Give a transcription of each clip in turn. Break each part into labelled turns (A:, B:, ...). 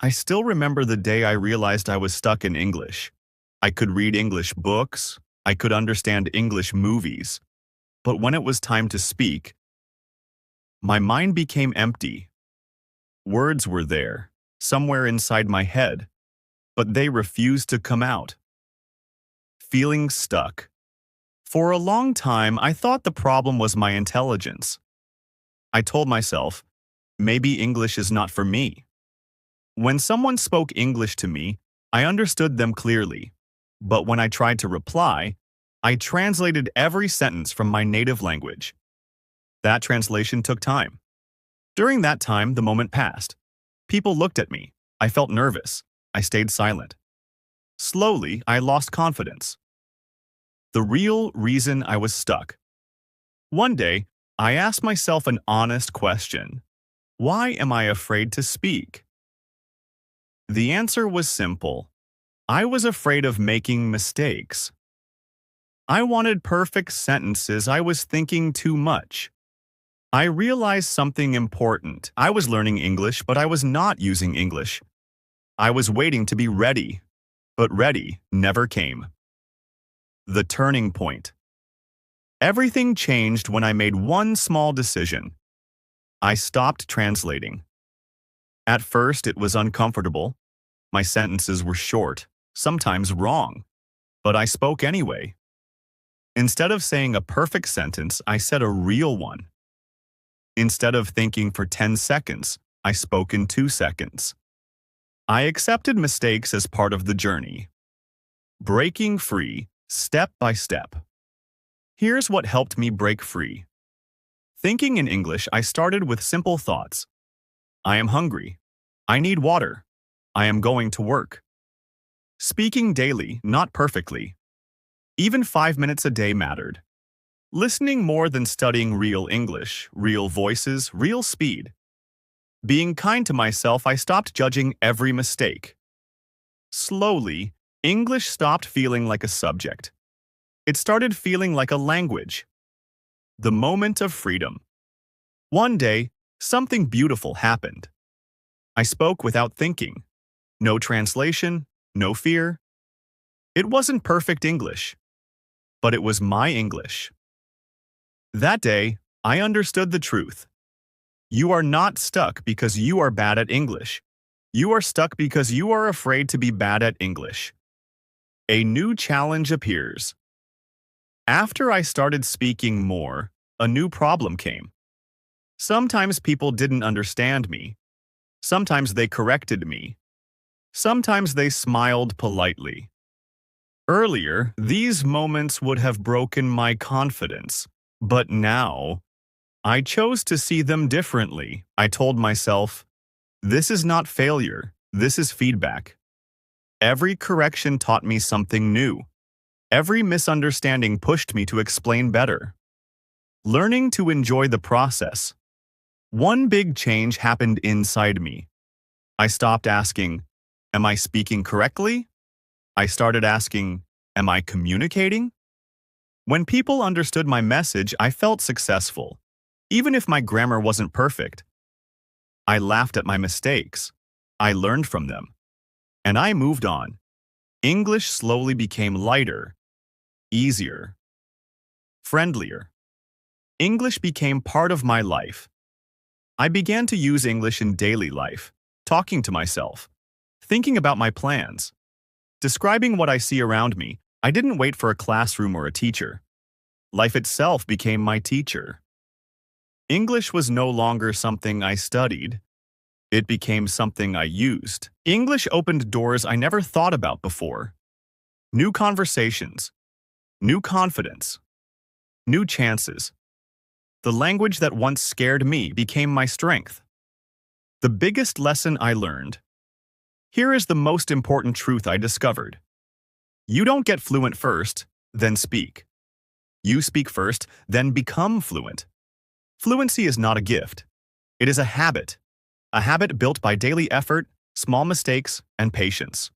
A: I still remember the day I realized I was stuck in English. I could read English books, I could understand English movies, but when it was time to speak, my mind became empty. Words were there, somewhere inside my head, but they refused to come out. Feeling stuck. For a long time, I thought the problem was my intelligence. I told myself, maybe English is not for me. When someone spoke English to me, I understood them clearly. But when I tried to reply, I translated every sentence from my native language. That translation took time. During that time, the moment passed. People looked at me. I felt nervous. I stayed silent. Slowly, I lost confidence. The real reason I was stuck. One day, I asked myself an honest question. Why am I afraid to speak? The answer was simple. I was afraid of making mistakes. I wanted perfect sentences. I was thinking too much. I realized something important. I was learning English, but I was not using English. I was waiting to be ready, but ready never came. The turning point. Everything changed when I made one small decision. I stopped translating. At first, it was uncomfortable. My sentences were short, sometimes wrong, but I spoke anyway. Instead of saying a perfect sentence, I said a real one. Instead of thinking for 10 seconds, I spoke in 2 seconds. I accepted mistakes as part of the journey. Breaking free, step by step. Here's what helped me break free. Thinking in English, I started with simple thoughts. I am hungry. I need water. I am going to work. Speaking daily, not perfectly. Even 5 minutes a day mattered. Listening more than studying real English, real voices, real speed. Being kind to myself, I stopped judging every mistake. Slowly, English stopped feeling like a subject. It started feeling like a language. The moment of freedom. One day, something beautiful happened. I spoke without thinking. No translation, no fear. It wasn't perfect English, but it was my English. That day, I understood the truth. You are not stuck because you are bad at English. You are stuck because you are afraid to be bad at English. A new challenge appears. After I started speaking more, a new problem came. Sometimes people didn't understand me. Sometimes they corrected me. Sometimes they smiled politely. Earlier, these moments would have broken my confidence, but now, I chose to see them differently. I told myself, this is not failure, this is feedback. Every correction taught me something new. Every misunderstanding pushed me to explain better. Learning to enjoy the process. One big change happened inside me. I stopped asking, am I speaking correctly? I started asking, am I communicating? When people understood my message, I felt successful, even if my grammar wasn't perfect. I laughed at my mistakes. I learned from them. And I moved on. English slowly became lighter, easier, friendlier. English became part of my life. I began to use English in daily life, talking to myself, thinking about my plans, describing what I see around me. I didn't wait for a classroom or a teacher. Life itself became my teacher. English was no longer something I studied. It became something I used. English opened doors I never thought about before. New conversations, new confidence, new chances. The language that once scared me became my strength. The biggest lesson I learned. Here is the most important truth I discovered. You don't get fluent first, then speak. You speak first, then become fluent. Fluency is not a gift. It is a habit built by daily effort, small mistakes, and patience.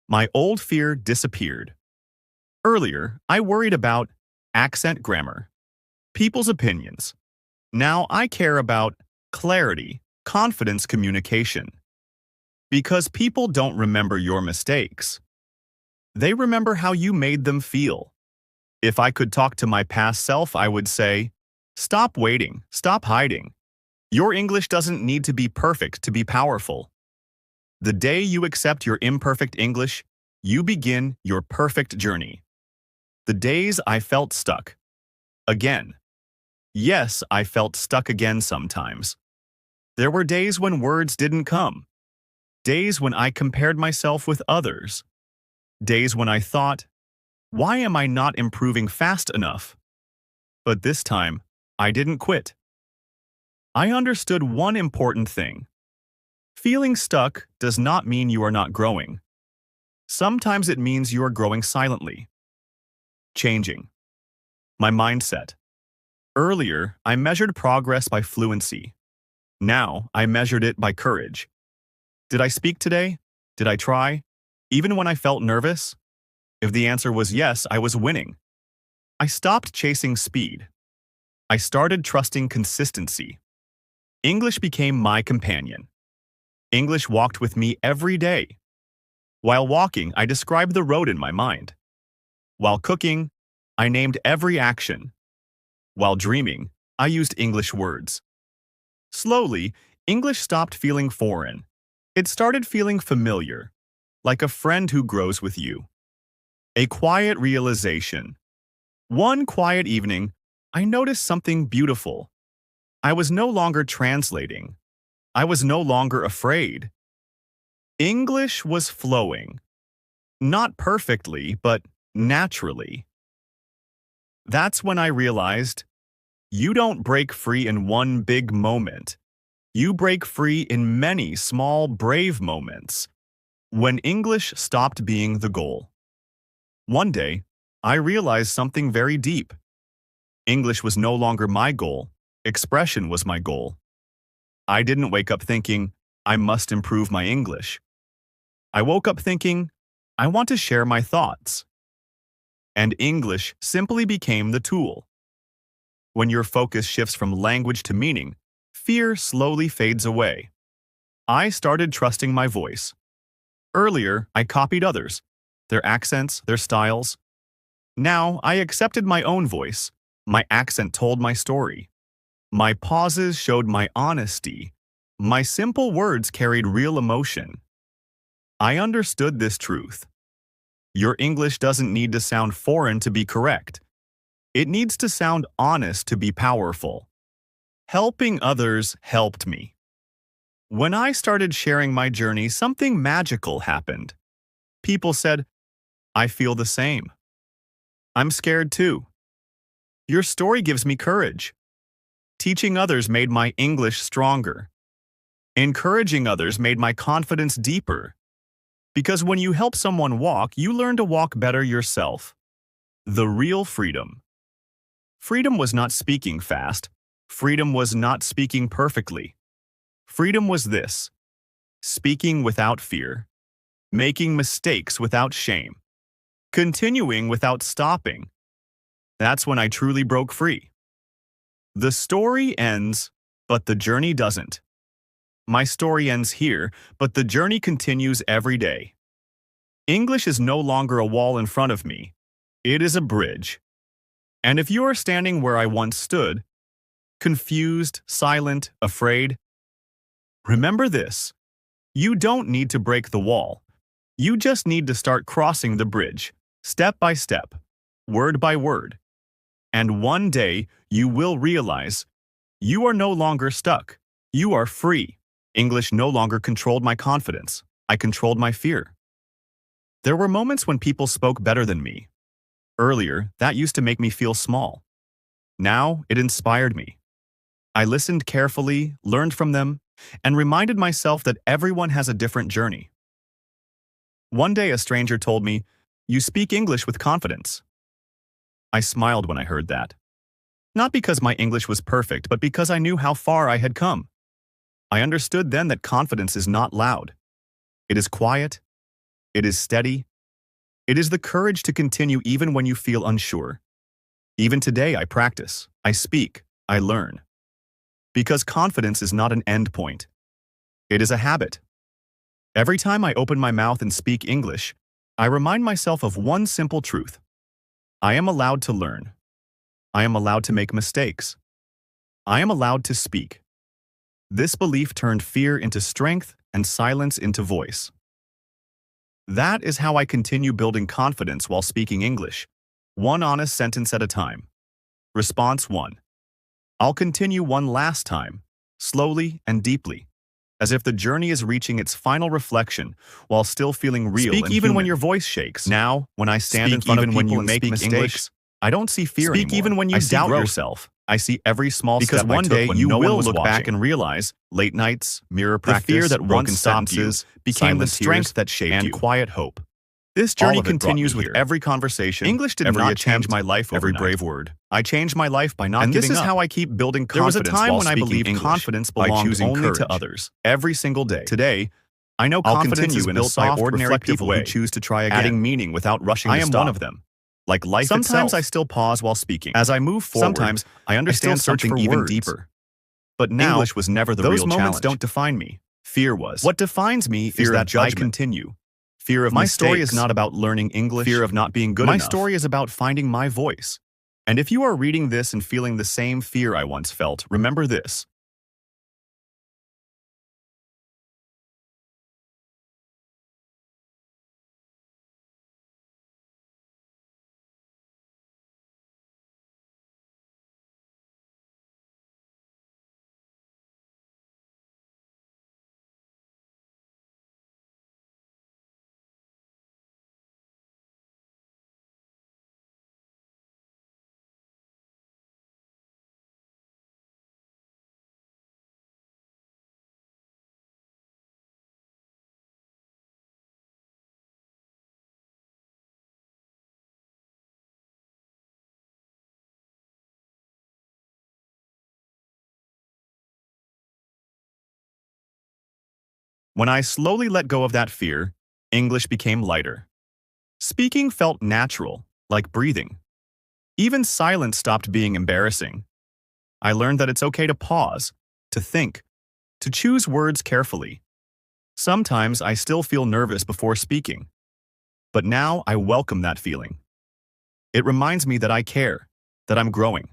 A: My old fear disappeared. Earlier, I worried about accent grammar, people's opinions. Now I care about clarity, confidence communication. Because people don't remember your mistakes. They remember how you made them feel. If I could talk to my past self, I would say, stop waiting, stop hiding. Your English doesn't need to be perfect to be powerful. The day you accept your imperfect English, you begin your perfect journey. The days I felt stuck. Again. Yes, I felt stuck again sometimes. There were days when words didn't come. Days when I compared myself with others. Days when I thought, why am I not improving fast enough? But this time, I didn't quit. I understood one important thing. Feeling stuck does not mean you are not growing. Sometimes it means you are growing silently. Changing. My mindset. Earlier, I measured progress by fluency. Now, I measured it by courage. Did I speak today? Did I try? Even when I felt nervous? If the answer was yes, I was winning. I stopped chasing speed. I started trusting consistency. English became my companion. English walked with me every day. While walking, I described the road in my mind. While cooking, I named every action. While dreaming, I used English words. Slowly, English stopped feeling foreign. It started feeling familiar, like a friend who grows with you. A quiet realization. One quiet evening, I noticed something beautiful. I was no longer translating. I was no longer afraid. English was flowing. Not perfectly, but naturally. That's when I realized, you don't break free in one big moment. You break free in many small, brave moments. When English stopped being the goal. One day, I realized something very deep. English was no longer my goal. Expression was my goal. I didn't wake up thinking, I must improve my English. I woke up thinking, I want to share my thoughts. And English simply became the tool. When your focus shifts from language to meaning, fear slowly fades away. I started trusting my voice. Earlier, I copied others, their accents, their styles. Now, I accepted my own voice. My accent told my story. My pauses showed my honesty. My simple words carried real emotion. I understood this truth. Your English doesn't need to sound foreign to be correct. It needs to sound honest to be powerful. Helping others helped me. When I started sharing my journey, something magical happened. People said, I feel the same. I'm scared too. Your story gives me courage. Teaching others made my English stronger. Encouraging others made my confidence deeper. Because when you help someone walk, you learn to walk better yourself. The real freedom. Freedom was not speaking fast. Freedom was not speaking perfectly. Freedom was this: speaking without fear, making mistakes without shame, continuing without stopping. That's when I truly broke free. The story ends, but the journey doesn't. My story ends here, but the journey continues every day. English is no longer a wall in front of me. It is a bridge. And if you are standing where I once stood, confused, silent, afraid, remember this: you don't need to break the wall. You just need to start crossing the bridge, step by step, word by word. And one day, you will realize you are no longer stuck. You are free. English no longer controlled my confidence. I controlled my fear. There were moments when people spoke better than me. Earlier, that used to make me feel small. Now, it inspired me. I listened carefully, learned from them, and reminded myself that everyone has a different journey. One day, a stranger told me, "You speak English with confidence." I smiled when I heard that. Not because my English was perfect, but because I knew how far I had come. I understood then that confidence is not loud. It is quiet. It is steady. It is the courage to continue even when you feel unsure. Even today, I practice, I speak, I learn. Because confidence is not an end point. It is a habit. Every time I open my mouth and speak English, I remind myself of one simple truth. I am allowed to learn. I am allowed to make mistakes. I am allowed to speak. This belief turned fear into strength and silence into voice. That is how I continue building confidence while speaking English, one honest sentence at a time. Response 1. I'll continue one last time, slowly and deeply, as if the journey is reaching its final reflection while still feeling real and
B: Speak even
A: human.
B: when your voice shakes.
A: Now, when I stand in
B: Speak
A: front of
B: even
A: people
B: when you
A: and
B: make
A: speak
B: mistakes.
A: English, I don't see fear
B: Speak
A: anymore.
B: even when you
A: I see
B: doubt
A: growth.
B: yourself.
A: I see every small
B: Because
A: step
B: one
A: I took
B: day
A: when
B: you
A: no
B: will
A: one was
B: look
A: watching.
B: back and
A: realize late nights, mirror
B: The
A: practice,
B: fear that
A: broken
B: once stopped you
A: sentences became the
B: silent
A: strength
B: tears,
A: that shaped
B: and
A: you.
B: quiet hope.
A: This
B: All
A: journey
B: of it brought
A: continues
B: me
A: with
B: here.
A: every conversation.
B: English did
A: every
B: not
A: attempt,
B: change my life
A: every
B: overnight.
A: brave word. I changed my life by not
B: And
A: giving
B: this is
A: up.
B: how I keep building
A: There was a
B: confidence
A: time
B: while
A: when I
B: speaking
A: believed
B: English,
A: confidence
B: by
A: belonged
B: choosing
A: only
B: courage.
A: to others. Every single day.
B: Today,
A: I know
B: I'll
A: confidence
B: continue
A: is
B: in a
A: built by
B: soft,
A: ordinary
B: reflective
A: people
B: way,
A: who choose to try again.
B: adding meaning without rushing
A: I
B: to
A: am
B: stop.
A: one of them. Like life
B: Sometimes I
A: itself.
B: still pause while speaking.
A: As I move forward,
B: Sometimes
A: I understand
B: still search
A: something
B: for
A: even
B: words.
A: deeper. But now,
B: English was never the
A: those
B: real
A: moments
B: challenge.
A: don't define me. Fear was.
B: What defines me
A: Fear
B: is
A: of
B: that I
A: judgment.
B: continue. Fear of
A: My
B: mistakes.
A: story is not about learning English.
B: Fear of not being good
A: My
B: enough.
A: story is about finding my voice. And if you are reading this and feeling the same fear I once felt, remember this. When I slowly let go of that fear, English became lighter. Speaking felt natural, like breathing. Even silence stopped being embarrassing. I learned that it's okay to pause, to think, to choose words carefully. Sometimes I still feel nervous before speaking, but now I welcome that feeling. It reminds me that I care, that I'm growing,